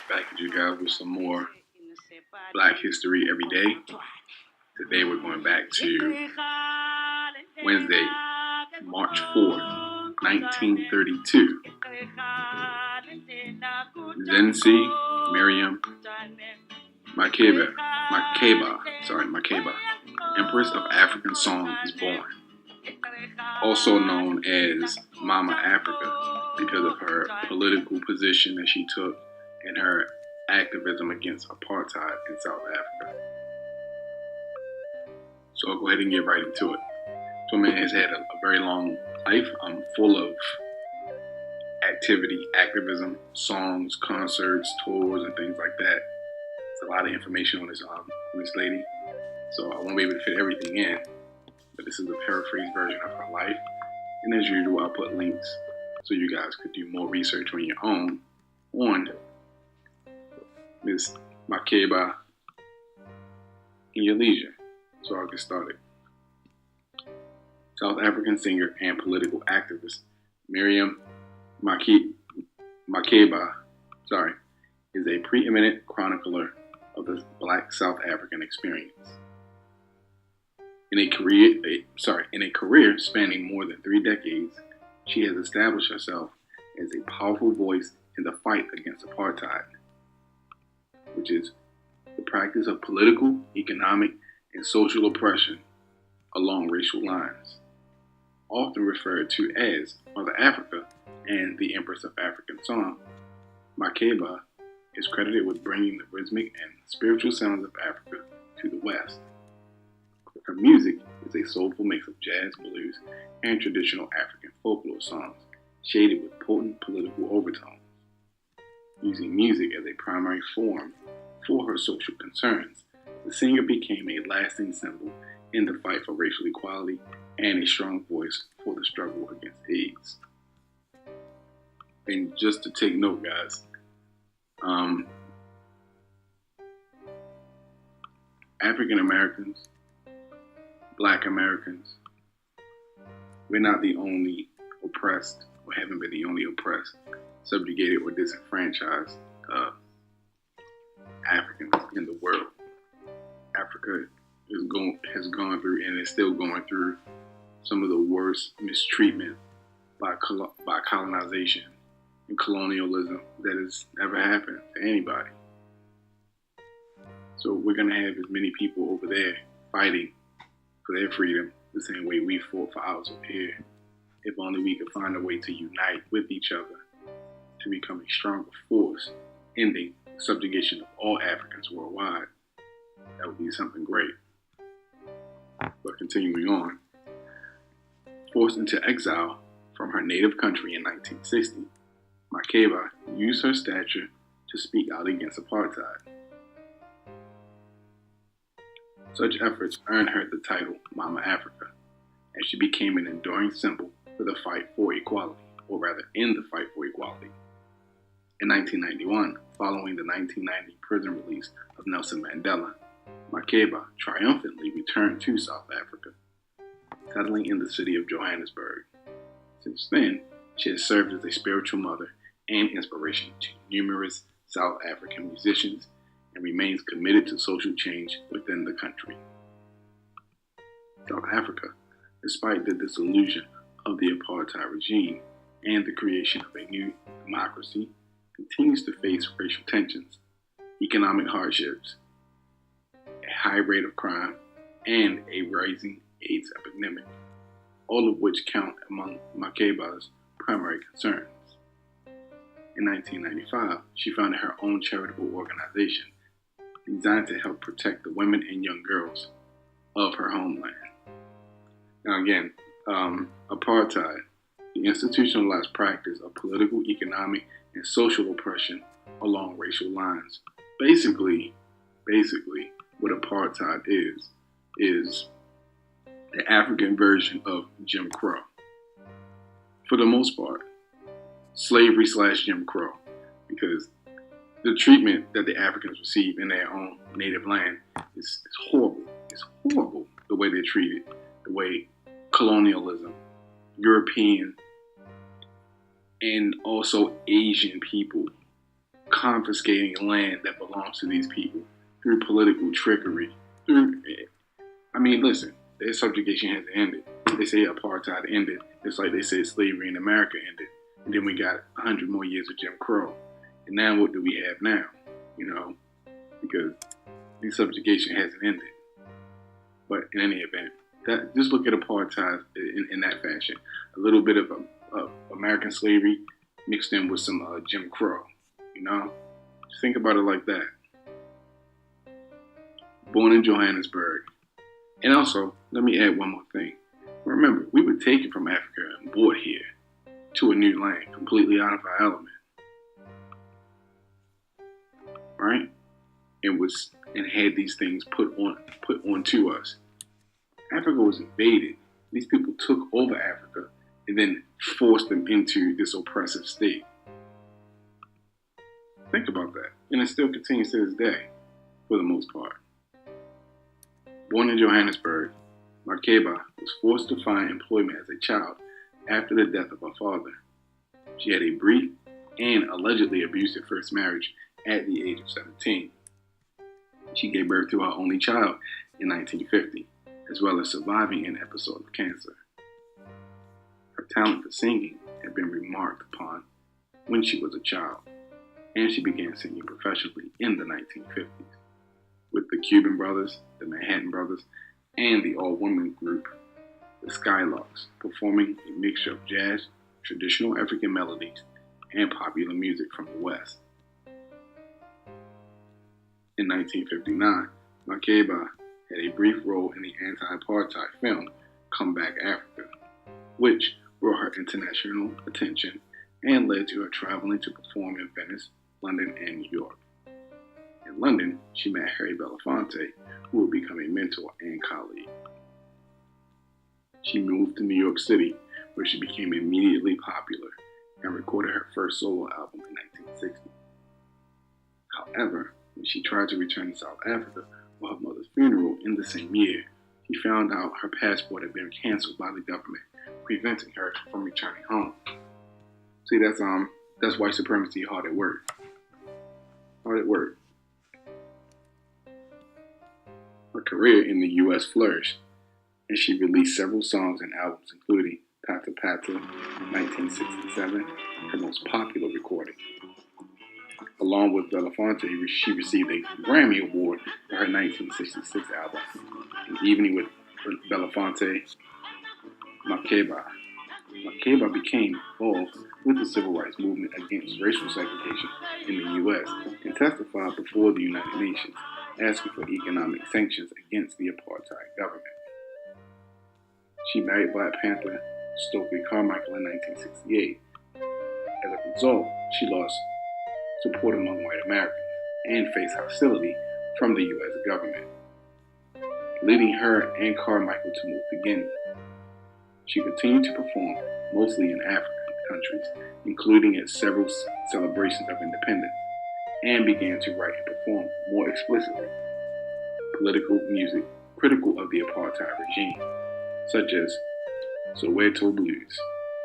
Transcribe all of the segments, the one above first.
Back at you guys with some more Black History every day. Today we're going back to Wednesday, March 4th, 1932. Zenzi Miriam Makeba, Empress of African Song, is born. Also known as Mama Africa because of her political position that she took and her activism against apartheid in South Africa. So I'll go ahead and get right into it. So man has had a very long life, full of activity, activism, songs, concerts, tours, and things like that. There's a lot of information on this lady, so I won't be able to fit everything in, but this is a paraphrased version of her life. And as usual, I'll put links so you guys could do more research on your own on Ms. Makeba in your leisure. So I'll get started. South African singer and political activist Miriam Makeba is a preeminent chronicler of the Black South African experience. In a career spanning more than 3 decades, she has established herself as a powerful voice in the fight against apartheid, which is the practice of political, economic, and social oppression along racial lines, often referred to as Mother Africa and the Empress of African Song. Makeba is credited with bringing the rhythmic and spiritual sounds of Africa to the West. Her music is a soulful mix of jazz, blues, and traditional African folklore songs, shaded with potent political overtones. Using music as a primary form for her social concerns, the singer became a lasting symbol in the fight for racial equality and a strong voice for the struggle against AIDS. And just to take note, guys, African Americans, Black Americans, we're not the only oppressed, or haven't been the only oppressed, subjugated, or disenfranchised Africans in the world. Africa has gone through and is still going through some of the worst mistreatment by colonization and colonialism that has ever happened to anybody. So we're going to have as many people over there fighting for their freedom the same way we fought for ours over here. If only we could find a way to unite with each other to become a stronger force, ending the subjugation of all Africans worldwide. That would be something great. But continuing on, forced into exile from her native country in 1960, Makeba used her stature to speak out against apartheid. Such efforts earned her the title Mama Africa, and she became an enduring symbol for the fight for equality, or rather in the fight for equality. In 1991, following the 1990 prison release of Nelson Mandela, Makeba triumphantly returned to South Africa, settling in the city of Johannesburg. Since then, she has served as a spiritual mother and inspiration to numerous South African musicians and remains committed to social change within the country. South Africa, despite the dissolution of the apartheid regime and the creation of a new democracy, continues to face racial tensions, economic hardships, a high rate of crime, and a rising AIDS epidemic, all of which count among Makeba's primary concerns. In 1995, she founded her own charitable organization designed to help protect the women and young girls of her homeland. Now again, apartheid, the institutionalized practice of political, economic, and social oppression along racial lines. Basically, what apartheid is the African version of Jim Crow. For the most part, slavery / Jim Crow, because the treatment that the Africans receive in their own native land is horrible. It's horrible the way they're treated, the way colonialism, European, and also Asian people confiscating land that belongs to these people through political trickery. Listen, their subjugation hasn't ended. They say apartheid ended, just like they said slavery in America ended. And then we got 100 more years of Jim Crow. And now what do we have now? Because the subjugation hasn't ended. But in any event, just look at apartheid in that fashion. A little bit of American slavery mixed in with some Jim Crow. Just think about it like that. Born in Johannesburg. And also, let me add one more thing. Remember, we were taken from Africa and brought here to a new land, completely out of our element. Right? And had these things put onto us. Africa was invaded. These people took over Africa and then forced them into this oppressive state. Think about that. And it still continues to this day, for the most part. Born in Johannesburg, Makeba was forced to find employment as a child after the death of her father. She had a brief and allegedly abusive first marriage at the age of 17. She gave birth to her only child in 1950, as well as surviving an episode of cancer. Her talent for singing had been remarked upon when she was a child, and she began singing professionally in the 1950s with the Cuban Brothers, the Manhattan Brothers, and the all-woman group, the Skylarks, performing a mixture of jazz, traditional African melodies, and popular music from the West. In 1959, Makeba had a brief role in the anti-apartheid film Come Back Africa, which brought her international attention and led to her traveling to perform in Venice, London, and New York. In London, she met Harry Belafonte, who would become a mentor and colleague. She moved to New York City, where she became immediately popular and recorded her first solo album in 1960. However, when she tried to return to South Africa for her mother's funeral in the same year, she found out her passport had been canceled by the government, preventing her from returning home. See, that's white supremacy hard at work. Hard at work. Her career in the U.S. flourished, and she released several songs and albums, including Pata Pata, 1967, her most popular recording. Along with Belafonte, she received a Grammy Award for her 1966 album, An Evening with Belafonte. Makeba became involved with the civil rights movement against racial segregation in the U.S. and testified before the United Nations, asking for economic sanctions against the apartheid government. She married Black Panther Stokely Carmichael in 1968. As a result, she lost support among white Americans and faced hostility from the U.S. government, leading her and Carmichael to move to Guinea. She continued to perform mostly in African countries, including at several celebrations of independence, and began to write and perform more explicitly political music critical of the apartheid regime, such as Soweto Blues,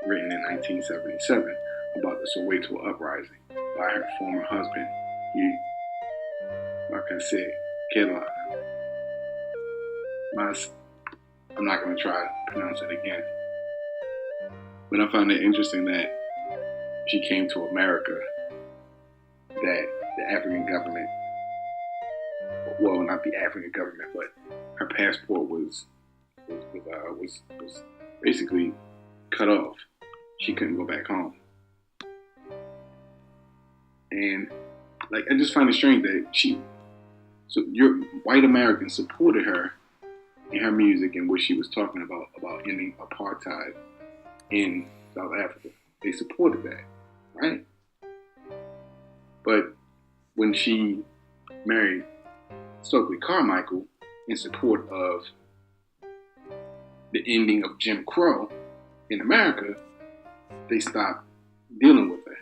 written in 1977 about the Soweto uprising by her former husband, Hugh Makeba. I'm not going to try to pronounce it again. But I find it interesting that she came to America, that the African government, well, not the African government, but her passport was basically cut off. She couldn't go back home. And I just find it strange that your white Americans supported her in her music and what she was talking about ending apartheid in South Africa. They supported that, right? But when she married Stokely Carmichael in support of the ending of Jim Crow in America, they stopped dealing with her.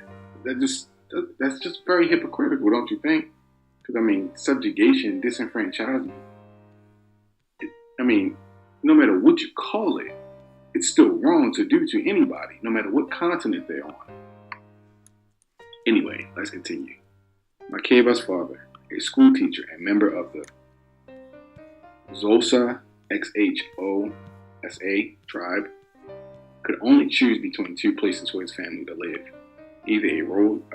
That's just very hypocritical, don't you think? Because, subjugation, disenfranchisement, no matter what you call it, it's still wrong to do to anybody, no matter what continent they're on. Anyway, let's continue. Makeba's father, a school teacher and member of the Xhosa XHOSA tribe, could only choose between two places for his family to live: either a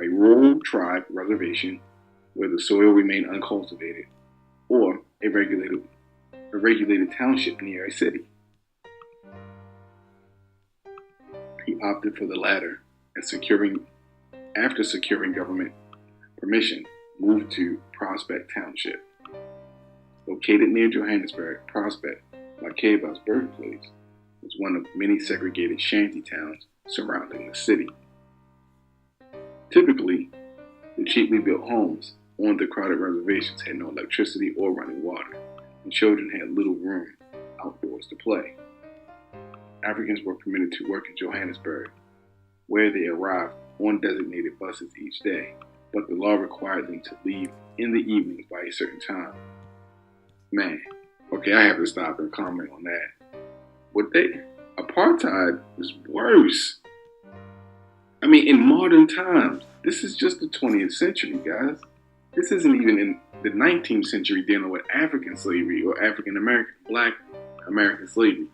rural tribe reservation where the soil remained uncultivated, or a regulated township near a city. He opted for the latter, and after securing government permission, moved to Prospect Township. Located near Johannesburg, Prospect, Makeba's birthplace, was one of many segregated shanty towns surrounding the city. Typically, the cheaply built homes on the crowded reservations had no electricity or running water, and children had little room outdoors to play. Africans were permitted to work in Johannesburg, where they arrived on designated buses each day, but the law required them to leave in the evenings by a certain time. Man, okay, I have to stop and comment on that. Apartheid is worse. I mean, in modern times, this is just the 20th century, guys. This isn't even in the 19th century dealing with African slavery or Black American slavery.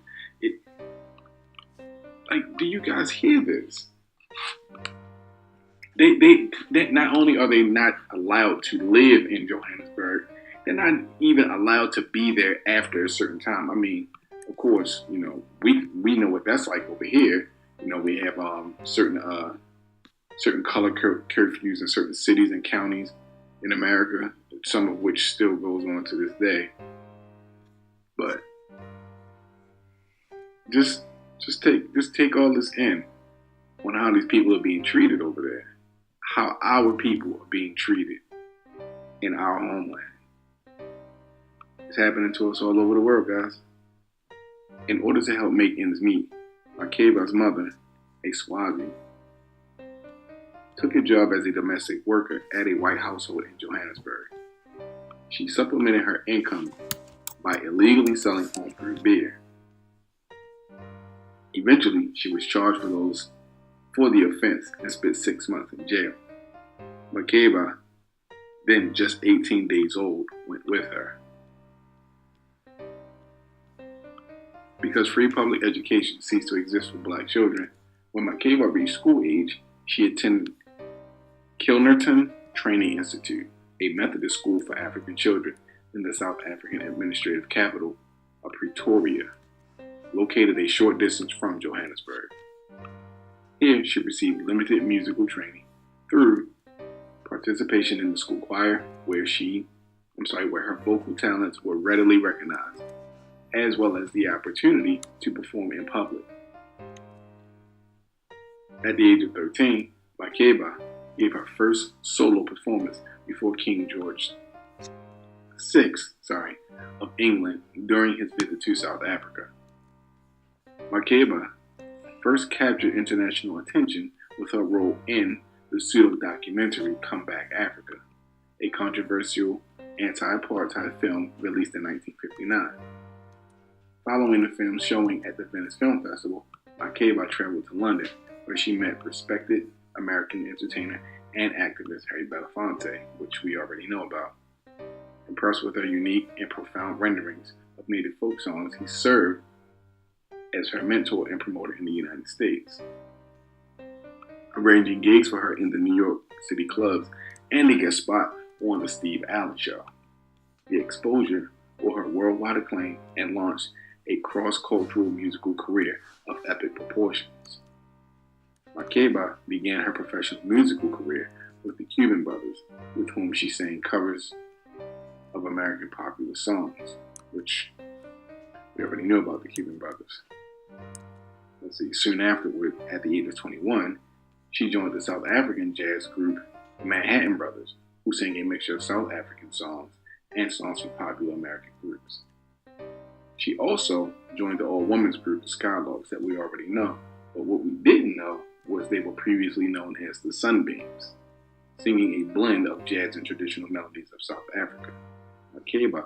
Do you guys hear this? They not only are they not allowed to live in Johannesburg, they're not even allowed to be there after a certain time. I mean, of course, we know what that's like over here. We have certain color curfews in certain cities and counties in America, some of which still goes on to this day. But just take all this in on how these people are being treated over there, how our people are being treated in our homeland. It's happening to us all over the world, guys. In order to help make ends meet, Makeba's mother, a Swazi, took a job as a domestic worker at a white household in Johannesburg. She supplemented her income by illegally selling home-brewed beer. Eventually, she was charged for the offense and spent 6 months in jail. Makeba, then just 18 days old, went with her. Because free public education ceased to exist for black children, when Makeba reached school age, she attended Kilnerton Training Institute, a Methodist school for African children in the South African administrative capital of Pretoria, located a short distance from Johannesburg. Here, she received limited musical training through participation in the school choir, where her vocal talents were readily recognized, as well as the opportunity to perform in public. At the age of 13, Makeba gave her first solo performance before King George VI of England during his visit to South Africa. Makeba first captured international attention with her role in the pseudo-documentary Come Back Africa, a controversial anti-apartheid film released in 1959. Following the film's showing at the Venice Film Festival, Makeba traveled to London, where she met respected American entertainer and activist Harry Belafonte, which we already know about. Impressed with her unique and profound renderings of native folk songs, he served as her mentor and promoter in the United States, arranging gigs for her in the New York City clubs and a guest spot on The Steve Allen Show. The exposure bore her worldwide acclaim and launched a cross-cultural musical career of epic proportions. Makeba began her professional musical career with the Cuban Brothers, with whom she sang covers of American popular songs, which we already know about the Cuban Brothers. Soon afterward, at the age of 21, she joined the South African jazz group, the Manhattan Brothers, who sang a mixture of South African songs and songs from popular American groups. She also joined the all-women's group, the Skylarks, that we already know, but what we didn't know was they were previously known as the Sunbeams, singing a blend of jazz and traditional melodies of South Africa. Makeba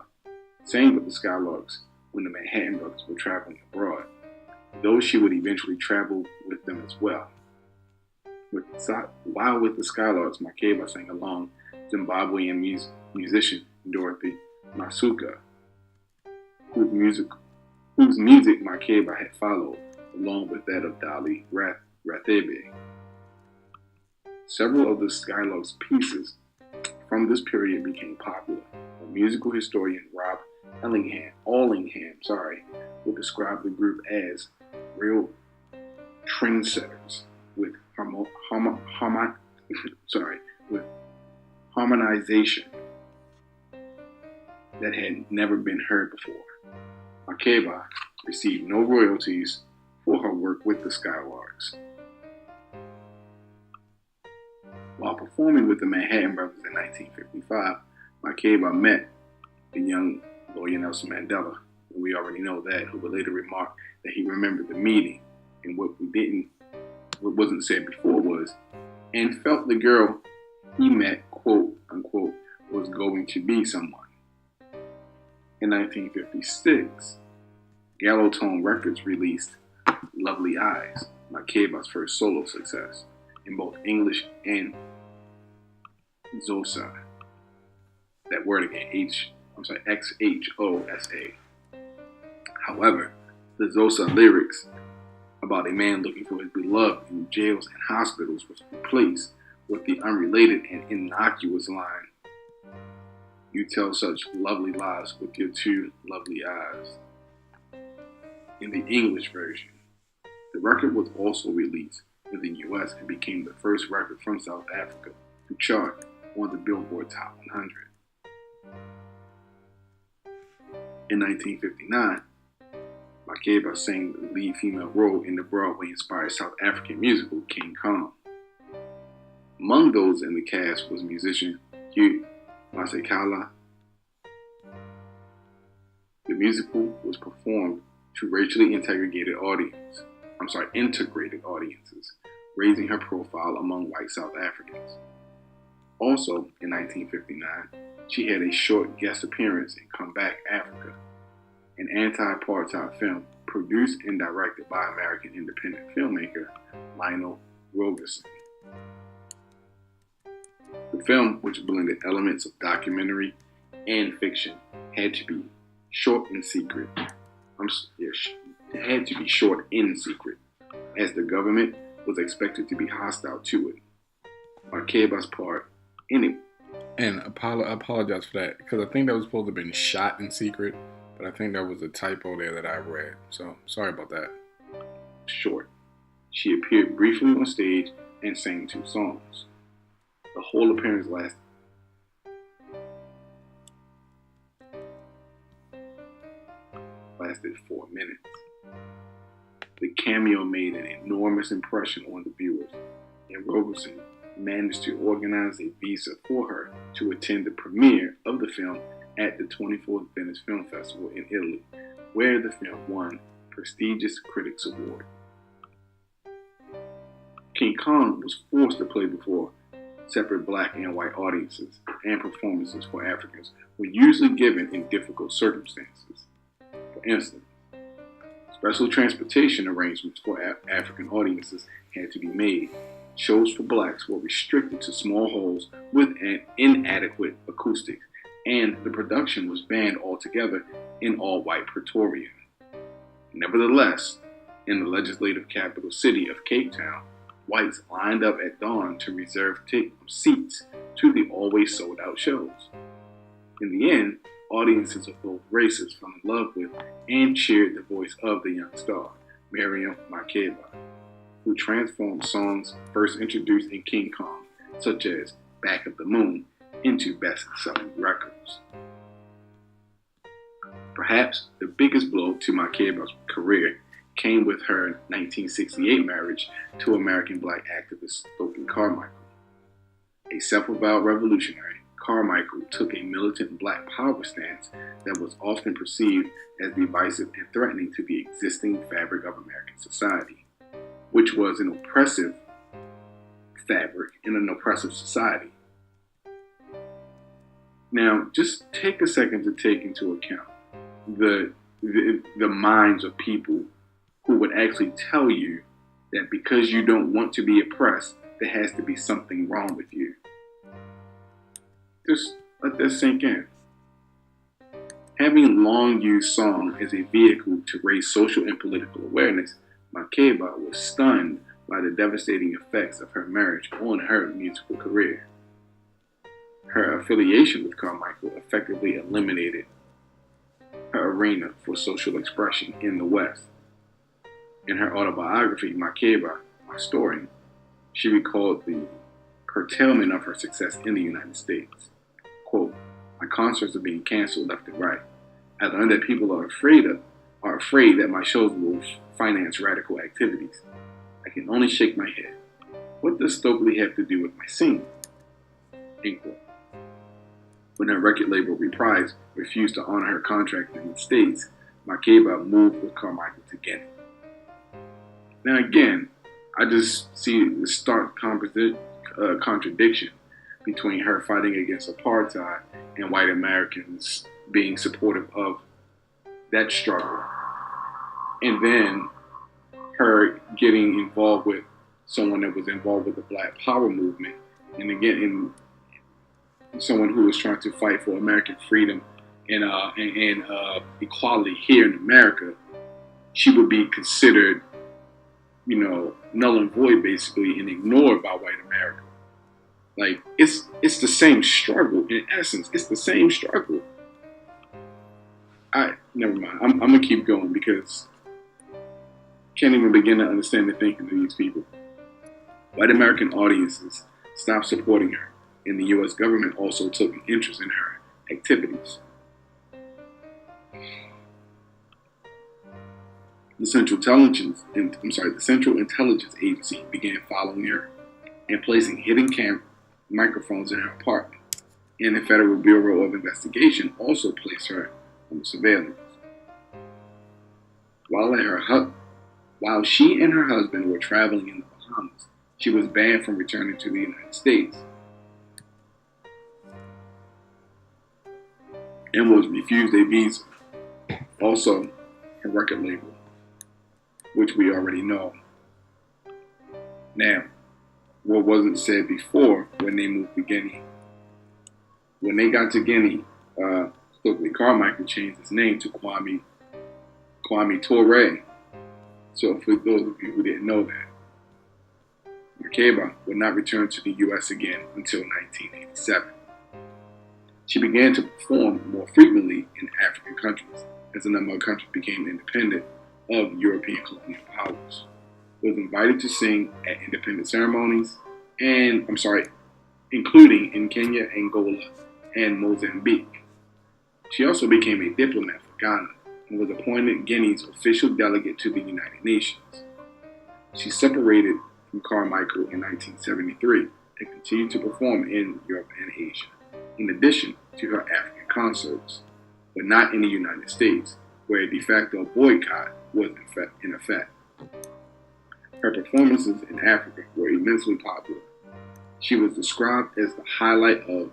sang with the Skylarks when the Manhattan Brothers were traveling abroad, though she would eventually travel with them as well. While with the Skylarks, Makeba sang along Zimbabwean musician Dorothy Masuka, whose music Makeba had followed, along with that of Dali Rathebe. Several of the Skylark's pieces from this period became popular. The musical historian Rob Allingham would describe the group as real trendsetters with harmonization that had never been heard before. Makeba received no royalties for her work with the Skylarks. While performing with the Manhattan Brothers in 1955, Makeba met the young lawyer Nelson Mandela, and we already know that, who would later remark that he remembered the meeting, and what wasn't said before was, and felt the girl he met, quote unquote, was going to be someone. In 1956, Gallo Tone Records released Lovely Eyes, Makeba's first solo success, in both English and Xhosa. That word again, Xhosa. However, the Xhosa lyrics about a man looking for his beloved in jails and hospitals was replaced with the unrelated and innocuous line, "You tell such lovely lies with your two lovely eyes." In the English version, the record was also released in the US and became the first record from South Africa to chart on the Billboard Top 100. In 1959, Makeba sang the lead female role in the Broadway-inspired South African musical King Kong. Among those in the cast was musician Hugh Masekela. The musical was performed to racially integrated audiences, raising her profile among white South Africans. Also, in 1959, she had a short guest appearance in Come Back, Africa, an anti-apartheid film produced and directed by American independent filmmaker Lionel Rogerson. The film, which blended elements of documentary and fiction, had to be short in secret, as the government was expected to be hostile to it. Makeba's part in it. And I apologize for that, because I think that was supposed to have been shot in secret, but I think that was a typo there that I read. So, sorry about that. Short. She appeared briefly on stage and sang 2 songs. The whole appearance lasted 4 minutes. The cameo made an enormous impression on the viewers, and Robertson managed to organize a visa for her to attend the premiere of the film at the 24th Venice Film Festival in Italy, where the film won prestigious Critics Award. King Kong was forced to play before separate black and white audiences, and performances for Africans were usually given in difficult circumstances. For instance, special transportation arrangements for African audiences had to be made. Shows for blacks were restricted to small halls with an inadequate acoustics, and the production was banned altogether in all-white Pretoria. Nevertheless, in the legislative capital city of Cape Town, whites lined up at dawn to reserve seats to the always sold-out shows. In the end, audiences of both races fell in love with and cheered the voice of the young star, Miriam Makeba, who transformed songs first introduced in King Kong, such as Back of the Moon, into best-selling records. Perhaps the biggest blow to Makeba's career came with her 1968 marriage to American black activist Stokely Carmichael. A self-avowed revolutionary, Carmichael took a militant black power stance that was often perceived as divisive and threatening to the existing fabric of American society, which was an oppressive fabric in an oppressive society. Now, just take a second to take into account the minds of people who would actually tell you that because you don't want to be oppressed, there has to be something wrong with you. Just let this sink in. Having long used song as a vehicle to raise social and political awareness, Makeba was stunned by the devastating effects of her marriage on her musical career. Her affiliation with Carmichael effectively eliminated her arena for social expression in the West. In her autobiography, Makeba, My Story, she recalled the curtailment of her success in the United States. Quote, my concerts are being canceled left and right. I learned that people are afraid that my shows will finance radical activities. I can only shake my head. What does Stokely have to do with my singing? End quote. When her record label Reprise refused to honor her contract in the States, Makeba moved with Carmichael to Guinea. Now again, I just see the stark contradiction between her fighting against apartheid and white Americans being supportive of that struggle, and then her getting involved with someone that was involved with the Black Power movement, and again, someone who was trying to fight for American freedom and equality here in America. She would be considered, null and void basically, and ignored by white America. Like, it's the same struggle. In essence, it's the same struggle. Never mind. I'm gonna keep going because I can't even begin to understand the thinking of these people. White American audiences stopped supporting her, and the U.S. government also took an interest in her activities. The Central Intelligence Agency began following her and placing hidden microphones in her apartment, and the Federal Bureau of Investigation also placed her under surveillance. While she and her husband were traveling in the Bahamas, she was banned from returning to the United States and was refused a visa. Also, her record label, which we already know. Now, what wasn't said before when they moved to Guinea. When they got to Guinea, Stokely Carmichael changed his name to Kwame Toure. So for those of you who didn't know that, Makeba would not return to the U.S. again until 1987. She began to perform more frequently in African countries as a number of countries became independent of European colonial powers. Was invited to sing at independent ceremonies, including in Kenya, Angola, and Mozambique. She also became a diplomat for Ghana and was appointed Guinea's official delegate to the United Nations. She separated from Carmichael in 1973 and continued to perform in Europe and Asia, in addition to her African concerts, but not in the United States, where a de facto boycott was in effect. Her performances in Africa were immensely popular. She was described as the highlight of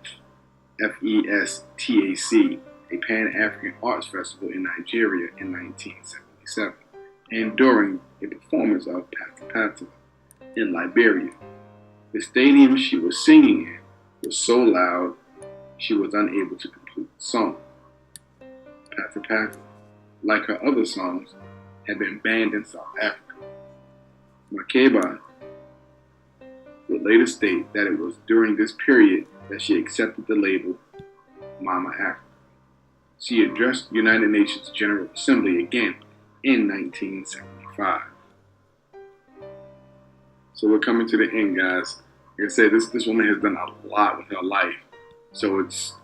FESTAC, a Pan-African Arts Festival in Nigeria in 1977, and during a performance of Pata Pata in Liberia. The stadium she was singing in was so loud she was unable to complete the song. Pata Pata, like her other songs, had been banned in South Africa. Makeba would later state that it was during this period that she accepted the label Mama Africa. She addressed the United Nations General Assembly again in 1975. So we're coming to the end, guys. Like I said, this woman has done a lot with her life. So it's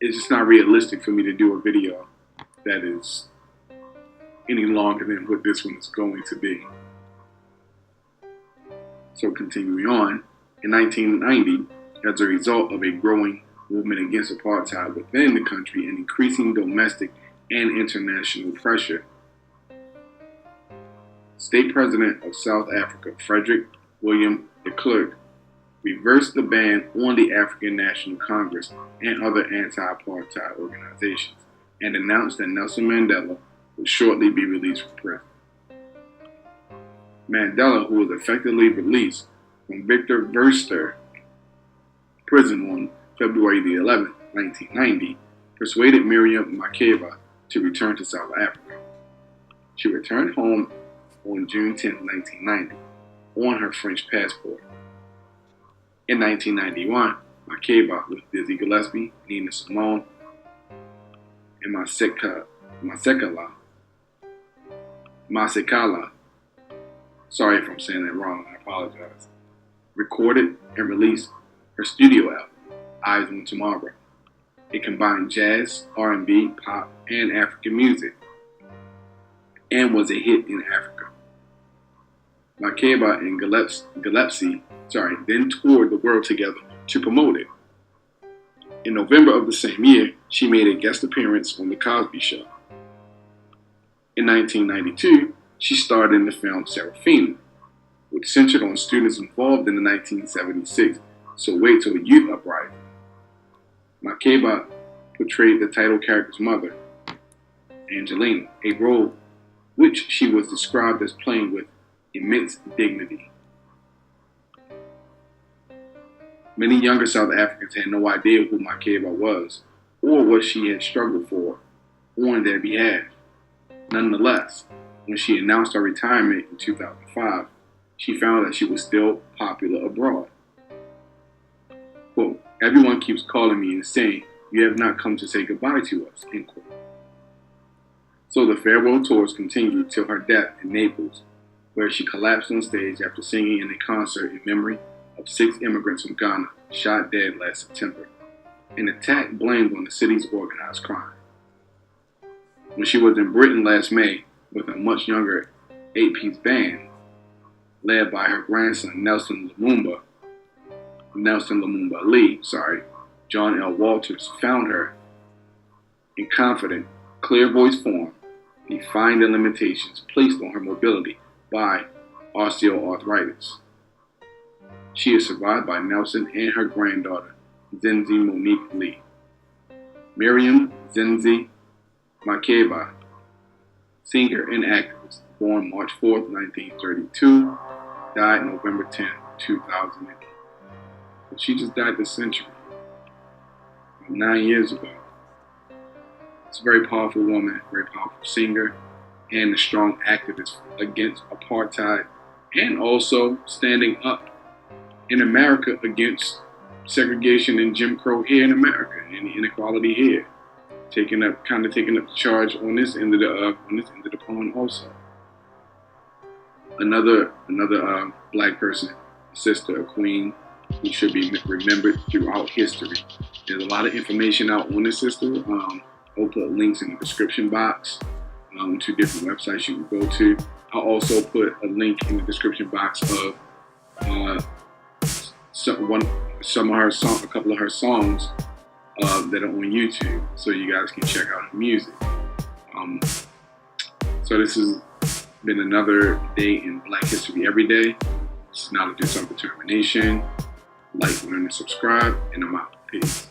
just not realistic for me to do a video that is any longer than what this one is going to be. So continuing on, in 1990, as a result of a growing movement against apartheid within the country and increasing domestic and international pressure, State President of South Africa, Frederick William de Klerk, reversed the ban on the African National Congress and other anti-apartheid organizations and announced that Nelson Mandela would shortly be released from prison. Mandela, who was effectively released from Victor Verster prison on February the 11th, 1990, persuaded Miriam Makeba to return to South Africa. She returned home on June 10, 1990, on her French passport. In 1991, Makeba, with Dizzy Gillespie, Nina Simone, and Masekela, sorry if I'm saying that wrong, I apologize, recorded and released her studio album, Eyes on Tomorrow. It combined jazz, R&B, pop, and African music, and was a hit in Africa. Makeba and Gillespie then toured the world together to promote it. In November of the same year, she made a guest appearance on The Cosby Show. In 1992, she starred in the film Serafina, which centered on students involved in the 1976 Soweto youth uprising. Makeba portrayed the title character's mother, Angelina, a role which she was described as playing with immense dignity. Many younger South Africans had no idea who Makeba was or what she had struggled for on their behalf. Nonetheless, when she announced her retirement in 2005, she found that she was still popular abroad. Quote, "Everyone keeps calling me and saying, 'You have not come to say goodbye to us,'" end quote. So the farewell tours continued till her death in Naples, where she collapsed on stage after singing in a concert in memory of 6 immigrants from Ghana shot dead last September, an attack blamed on the city's organized crime. When she was in Britain last May with a much younger 8-piece band, led by her grandson Nelson Lumumba Lee, John L. Walters found her in confident, clear-voiced form, defying the limitations placed on her mobility by osteoarthritis. She is survived by Nelson and her granddaughter, Zinzi Monique Lee. Miriam Zinzi Makeba, singer and actress, born March 4, 1932, died November 10, 2008. But she just died this century, 9 years ago. It's a very powerful woman, very powerful singer, and a strong activist against apartheid, and also standing up in America against segregation and Jim Crow here in America and the inequality here. Taking up the charge on this end of the pond also. Another black person, a sister, a queen, who should be remembered throughout history. There's a lot of information out on this sister. I'll put links in the description box to different websites you can go to. I'll also put a link in the description box of a couple of her songs that are on YouTube, so you guys can check out her music. So this has been another day in Black History Every Day. This is Knowledge and Self-Determination. Like, learn, and subscribe, and I'm out. Peace.